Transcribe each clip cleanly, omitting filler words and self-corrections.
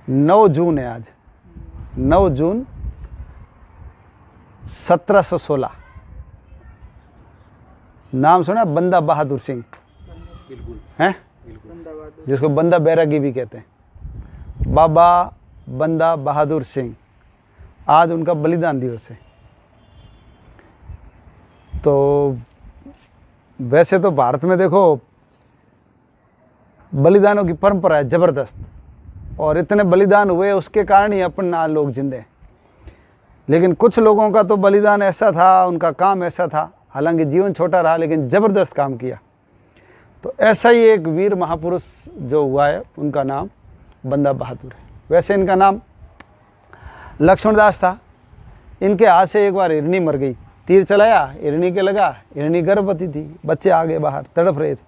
9 जून है आज, 9 जून 1716। नाम सुना बंदा बहादुर सिंह? बिल्कुल हैं, जिसको बंदा बैरागी भी कहते हैं। बाबा बंदा बहादुर सिंह, आज उनका बलिदान दिवस है। तो वैसे तो भारत में देखो बलिदानों की परंपरा है जबरदस्त, और इतने बलिदान हुए उसके कारण ही अपन आज लोग जिंदे हैं। लेकिन कुछ लोगों का तो बलिदान ऐसा था, उनका काम ऐसा था, हालांकि जीवन छोटा रहा लेकिन जबरदस्त काम किया। तो ऐसा ही एक वीर महापुरुष जो हुआ है उनका नाम बंदा बहादुर है। वैसे इनका नाम लक्ष्मणदास था। इनके हाथ से एक बार हिरनी मर गई, तीर चलाया, हिरनी के लगा, हिरनी गर्भवती थी, बच्चे आगे बाहर तड़प रहे थे।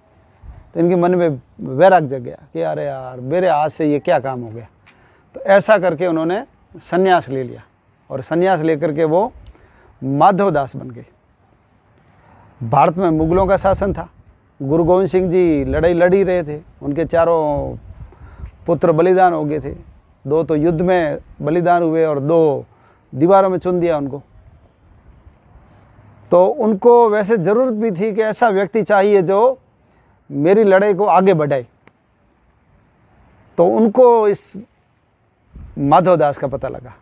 तो इनके मन में वैराग जग गया कि अरे यार मेरे हाथ से ये क्या काम हो गया। तो ऐसा करके उन्होंने संन्यास ले लिया, और संन्यास लेकर के वो माधवदास बन गए। भारत में मुगलों का शासन था, गुरु गोविंद सिंह जी लड़ाई लड़ ही रहे थे, उनके चारों पुत्र बलिदान हो गए थे। 2 तो युद्ध में बलिदान हुए और 2 दीवारों में चुन दिया उनको। तो उनको वैसे ज़रूरत भी थी कि ऐसा व्यक्ति चाहिए जो मेरी लड़ाई को आगे बढ़ाए। तो उनको इस माधवदास का पता लगा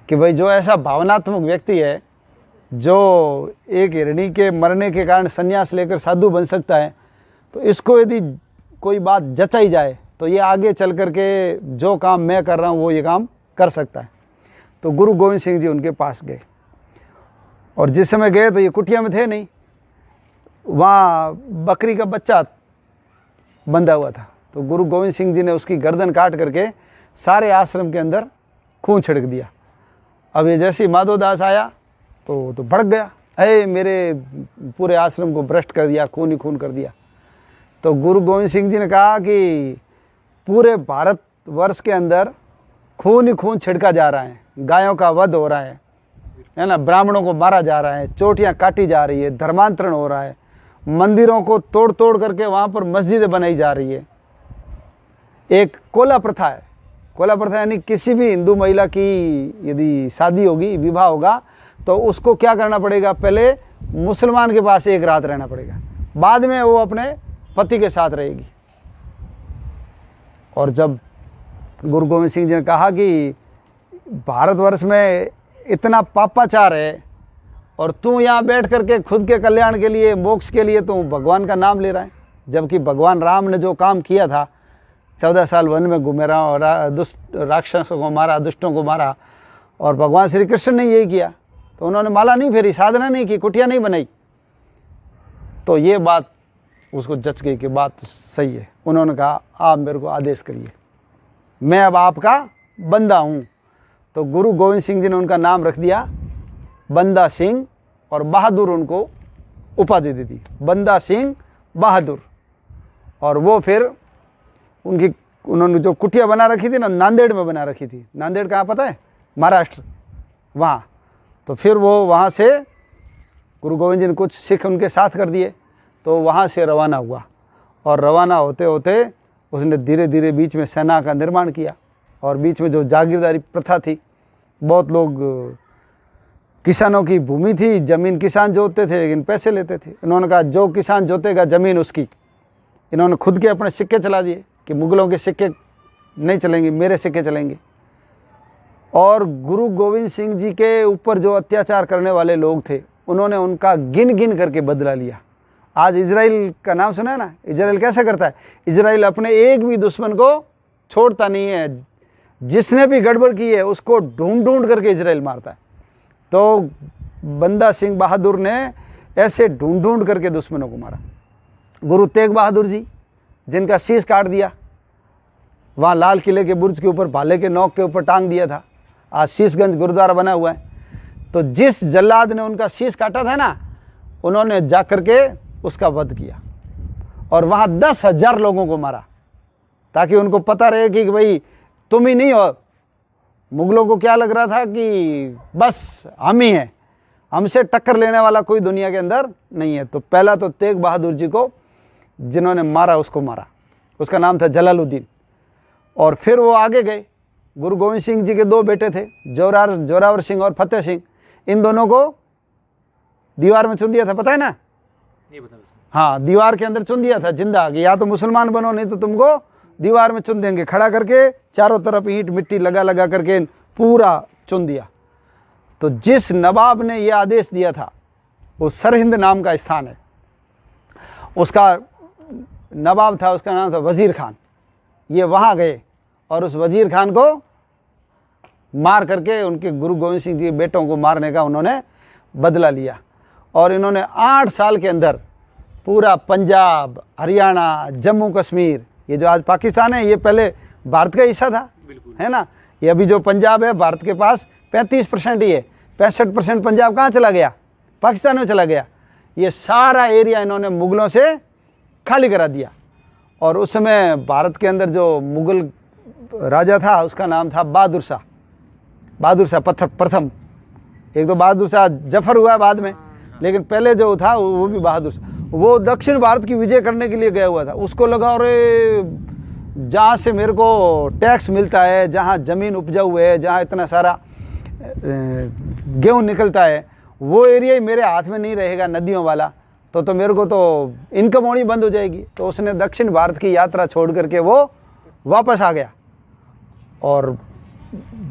कि भाई जो ऐसा भावनात्मक व्यक्ति है, जो एक हिरणी के मरने के कारण संन्यास लेकर साधु बन सकता है, तो इसको यदि कोई बात जचाई जाए तो ये आगे चल कर के जो काम मैं कर रहा हूँ वो ये काम कर सकता है। तो गुरु गोविंद सिंह जी उनके पास गए, और जिस समय गए तो ये कुटिया में थे नहीं, वहाँ बकरी का बच्चा बंधा हुआ था। तो गुरु गोविंद सिंह जी ने उसकी गर्दन काट करके सारे आश्रम के अंदर खून छिड़क दिया। अब ये जैसे ही माधवदास आया तो भड़क गया, अरे मेरे पूरे आश्रम को भ्रष्ट कर दिया, खून ही खून कर दिया। तो गुरु गोविंद सिंह जी ने कहा कि पूरे भारत वर्ष के अंदर खून ही खून छिड़का जा रहा है, गायों का वध हो रहा है ना, ब्राह्मणों को मारा जा रहा है, चोटियाँ काटी जा रही है, धर्मांतरण हो रहा है, मंदिरों को तोड़ तोड़ करके वहाँ पर मस्जिदें बनाई जा रही है। एक कोला प्रथा है, कोला प्रथा यानी किसी भी हिंदू महिला की यदि शादी होगी, विवाह होगा, तो उसको क्या करना पड़ेगा, पहले मुसलमान के पास एक रात रहना पड़ेगा, बाद में वो अपने पति के साथ रहेगी। और जब गुरु गोविंद सिंह जी ने कहा कि भारतवर्ष में इतना पापाचार है और तू यहाँ बैठ करके खुद के कल्याण के लिए, मोक्ष के लिए तू भगवान का नाम ले रहा है, जबकि भगवान राम ने जो काम किया था, 14 साल वन में घूमे रहा और दुष्ट राक्षसों को मारा, दुष्टों को मारा, और भगवान श्री कृष्ण ने यही किया। तो उन्होंने माला नहीं फेरी, साधना नहीं की, कुटिया नहीं बनाई। तो ये बात उसको जच गई कि बात सही है। उन्होंने कहा आप मेरे को आदेश करिए, मैं अब आपका बंदा हूँ। तो गुरु गोविंद सिंह जी ने उनका नाम रख दिया बंदा सिंह, और बहादुर उनको उपाधि दी थी, बंदा सिंह बहादुर। और वो फिर उन्होंने जो कुटिया बना रखी थी ना, नांदेड़ में बना रखी थी। नांदेड़ कहाँ पता है? महाराष्ट्र, वहाँ। तो फिर वो वहाँ से गुरु गोविंद जी ने कुछ सिख उनके साथ कर दिए, तो वहाँ से रवाना हुआ। और रवाना होते होते उसने धीरे धीरे बीच में सेना का निर्माण किया, और बीच में जो जागीरदारी प्रथा थी, बहुत लोग किसानों की भूमि थी, ज़मीन किसान जोतते थे लेकिन पैसे लेते थे। इन्होंने कहा जो किसान जोतेगा ज़मीन उसकी। इन्होंने खुद के अपने सिक्के चला दिए कि मुगलों के सिक्के नहीं चलेंगे, मेरे सिक्के चलेंगे। और गुरु गोविंद सिंह जी के ऊपर जो अत्याचार करने वाले लोग थे, उन्होंने उनका गिन गिन करके बदला लिया। आज इजराइल का नाम सुना है ना? इजराइल कैसा करता है? इजराइल अपने एक भी दुश्मन को छोड़ता नहीं है, जिसने भी गड़बड़ की है उसको ढूंढ ढूंढ करके इजराइल मारता है। तो बंदा सिंह बहादुर ने ऐसे ढूंढ ढूंढ करके दुश्मनों को मारा। गुरु तेग बहादुर जी, जिनका शीश काट दिया, वहाँ लाल किले के बुर्ज के ऊपर भाले के नोक के ऊपर टांग दिया था, आज शीशगंज गुरुद्वारा बना हुआ है। तो जिस जल्लाद ने उनका शीश काटा था ना, उन्होंने जा करके उसका वध किया, और वहाँ 10,000 लोगों को मारा, ताकि उनको पता रहे कि भाई तुम ही नहीं हो। मुगलों को क्या लग रहा था कि बस हम ही हैं, हमसे टक्कर लेने वाला कोई दुनिया के अंदर नहीं है। तो पहला तो तेग बहादुर जी को जिन्होंने मारा, उसको मारा, उसका नाम था जलालुद्दीन। और फिर वो आगे गए। गुरु गोविंद सिंह जी के 2 बेटे थे, जोरावर सिंह और फतेह सिंह। इन दोनों को दीवार में चुन दिया था, पता है ना? नहीं पता। हाँ, दीवार के अंदर चुन दिया था जिंदा, कि या तो मुसलमान बनो नहीं तो तुमको दीवार में चुन देंगे। खड़ा करके चारों तरफ ईंट मिट्टी लगा करके पूरा चुन दिया। तो जिस नवाब ने यह आदेश दिया था, वो सरहिंद नाम का स्थान है, उसका नवाब था, उसका नाम था वजीर खान। ये वहाँ गए और उस वजीर खान को मार करके उनके गुरु गोविंद सिंह जी के बेटों को मारने का उन्होंने बदला लिया। और इन्होंने 8 साल के अंदर पूरा पंजाब, हरियाणा, जम्मू कश्मीर, ये जो आज पाकिस्तान है, ये पहले भारत का हिस्सा था, है ना? ये अभी जो पंजाब है, भारत के पास 35% ही है। 65% पंजाब कहाँ चला गया? पाकिस्तान में चला गया। ये सारा एरिया इन्होंने मुगलों से खाली करा दिया। और उस समय भारत के अंदर जो मुगल राजा था, उसका नाम था बहादुर शाह। बहादुर शाह प्रथम। एक तो बहादुर शाह जफर हुआ बाद में, लेकिन पहले जो था वो भी बहादुर शाह। वो दक्षिण भारत की विजय करने के लिए गया हुआ था। उसको लगा, अरे जहाँ से मेरे को टैक्स मिलता है, जहाँ ज़मीन उपजाऊ है, जहाँ इतना सारा गेहूँ निकलता है, वो एरिया ही मेरे हाथ में नहीं रहेगा, नदियों वाला, तो मेरे को तो इनकम होनी बंद हो जाएगी। तो उसने दक्षिण भारत की यात्रा छोड़ करके वो वापस आ गया। और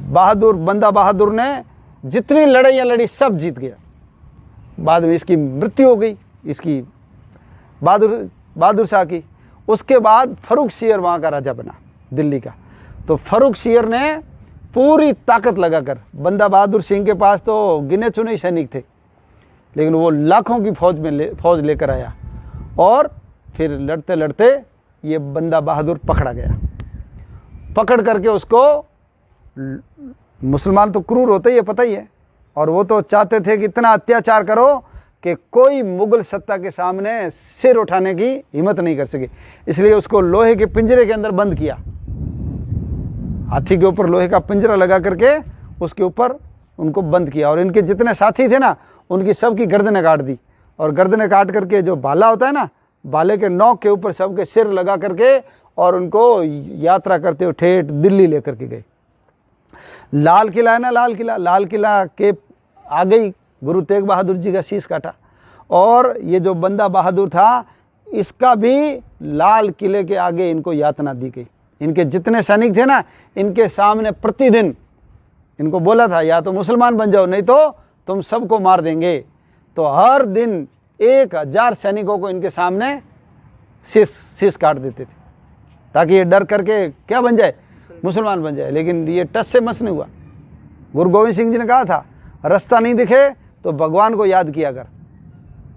बंदा बहादुर ने जितनी लड़ाइयाँ लड़ी सब जीत गया। बाद में इसकी मृत्यु हो गई, इसकी बहादुर शाह की। उसके बाद फर्रुख सियर वहाँ का राजा बना, दिल्ली का। तो फर्रुख सियर ने पूरी ताकत लगाकर, बंदा बहादुर सिंह के पास तो गिने चुने सैनिक थे, लेकिन वो लाखों की फौज लेकर आया। और फिर लड़ते लड़ते ये बंदा बहादुर पकड़ा गया। पकड़ करके उसको, मुसलमान तो क्रूर होते ही है, पता ही है, और वो तो चाहते थे कि इतना अत्याचार करो कि कोई मुगल सत्ता के सामने सिर उठाने की हिम्मत नहीं कर सके। इसलिए उसको लोहे के पिंजरे के अंदर बंद किया। हाथी के ऊपर लोहे का पिंजरा लगा करके उसके ऊपर उनको बंद किया। और इनके जितने साथी थे ना, उनकी सबकी गर्दनें काट दी। और गर्दनें काट करके जो भाला होता है ना, भाले के नोक के ऊपर सबके सिर लगा करके और उनको यात्रा करते हुए ठेठ दिल्ली लेकर के गए। लाल किला है ना, लाल किला के आगे ही गुरु तेग बहादुर जी का शीश काटा। और ये जो बंदा बहादुर था, इसका भी लाल किले के आगे इनको यातना दी गई। इनके जितने सैनिक थे ना, इनके सामने प्रतिदिन इनको बोला था, या तो मुसलमान बन जाओ, नहीं तो तुम सबको मार देंगे। तो हर दिन 1000 सैनिकों को इनके सामने शीश काट देते थे, ताकि ये डर करके क्या बन जाए? मुसलमान बन जाए। लेकिन ये टस से मस नहीं हुआ। गुरु गोविंद सिंह जी ने कहा था, रास्ता नहीं दिखे तो भगवान को याद किया कर।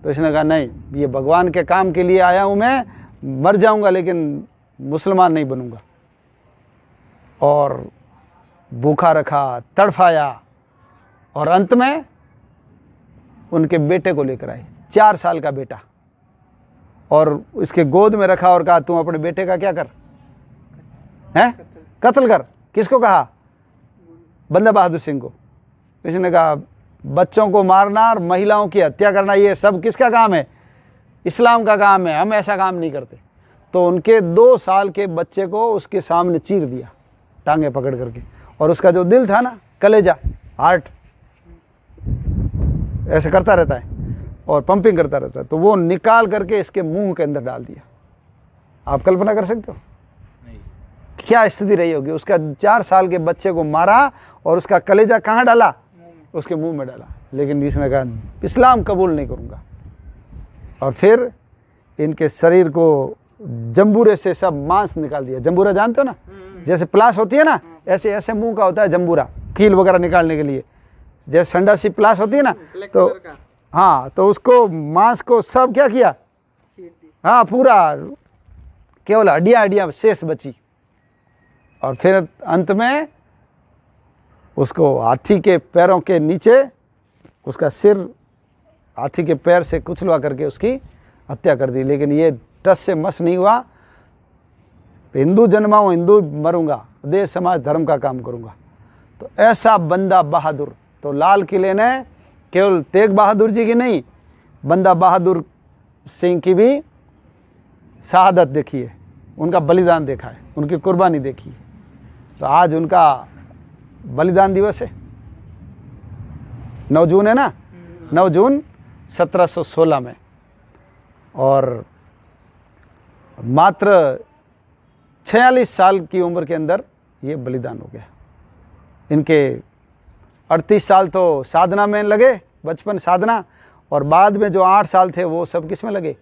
तो इसने कहा, नहीं, ये भगवान के काम के लिए आया हूँ, मैं मर जाऊँगा लेकिन मुसलमान नहीं बनूँगा। और भूखा रखा, तड़फाया, और अंत में उनके बेटे को लेकर आए, 4 साल का बेटा, और इसके गोद में रखा और कहा, तुम अपने बेटे का क्या कर, हैं, कत्ल कर। किसको कहा? बंदा बहादुर सिंह को। इसने कहा, बच्चों को मारना और महिलाओं की हत्या करना, ये सब किसका काम है? इस्लाम का काम है, हम ऐसा काम नहीं करते। तो उनके 2 साल के बच्चे को उसके सामने चीर दिया, टांगे पकड़ करके। और उसका जो दिल था ना, कलेजा, हार्ट ऐसे करता रहता है और पंपिंग करता रहता है, तो वो निकाल करके इसके मुंह के अंदर डाल दिया। आप कल्पना कर सकते हो नहीं, क्या स्थिति रही होगी? उसका 4 साल के बच्चे को मारा और उसका कलेजा कहाँ डाला? उसके मुंह में डाला। लेकिन इसने कहा, इस्लाम कबूल नहीं करूँगा। और फिर इनके शरीर को जंबूरे से सब मांस निकाल दिया। जंबूरा जानते हो ना, जैसे प्लास होती है ना, ऐसे ऐसे मुंह का होता है जंबूरा, कील वगैरह निकालने के लिए। जैसे संडा सी प्लास होती है ना, तो हाँ, तो उसको मांस को सब क्या किया? हाँ, पूरा केवल हड्डियाँ शेष बची। और फिर अंत में उसको हाथी के पैरों के नीचे, उसका सिर हाथी के पैर से कुचलवा करके उसकी हत्या कर दी। लेकिन ये टस से मस नहीं हुआ, हिंदू जन्मा हूँ, हिंदू मरूंगा, देश समाज धर्म का काम करूंगा। तो ऐसा बंदा बहादुर, तो लाल किले ने केवल तेग बहादुर जी की नहीं, बंदा बहादुर सिंह की भी शहादत देखी है, उनका बलिदान देखा है, उनकी कुर्बानी देखी है। तो आज उनका बलिदान दिवस है। 9 जून है ना, 9 जून 1716 में, और मात्र 46 साल की उम्र के अंदर ये बलिदान हो गया। इनके 38 साल तो साधना में लगे, बचपन साधना, और बाद में जो 8 साल थे वो सब किस में लगे।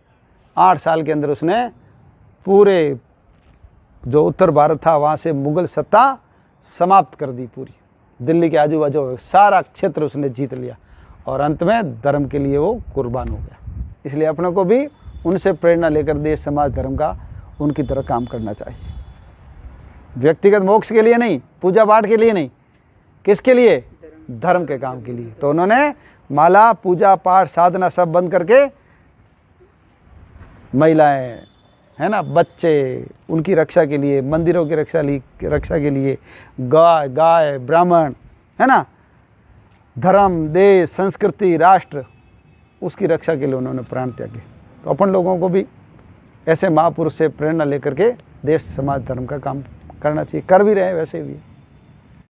8 साल के अंदर उसने पूरे जो उत्तर भारत था वहाँ से मुग़ल सत्ता समाप्त कर दी पूरी। दिल्ली के आजू बाजू सारा क्षेत्र उसने जीत लिया, और अंत में धर्म के लिए वो कुर्बान हो गया। इसलिए अपनों को भी उनसे प्रेरणा लेकर देश समाज धर्म का उनकी तरह काम करना चाहिए। व्यक्तिगत मोक्ष के लिए नहीं, पूजा पाठ के लिए नहीं, किसके लिए, धर्म के काम के लिए। तो उन्होंने माला, पूजा पाठ, साधना सब बंद करके महिलाएं, है ना, बच्चे, उनकी रक्षा के लिए, मंदिरों की रक्षा के लिए, गाय ब्राह्मण, है ना, धर्म, देश, संस्कृति, राष्ट्र, उसकी रक्षा के लिए उन्होंने प्राण त्यागे। तो अपन लोगों को भी ऐसे महापुरुष से प्रेरणा लेकर के देश समाज धर्म का काम करना चाहिए, कर भी रहे हैं वैसे भी।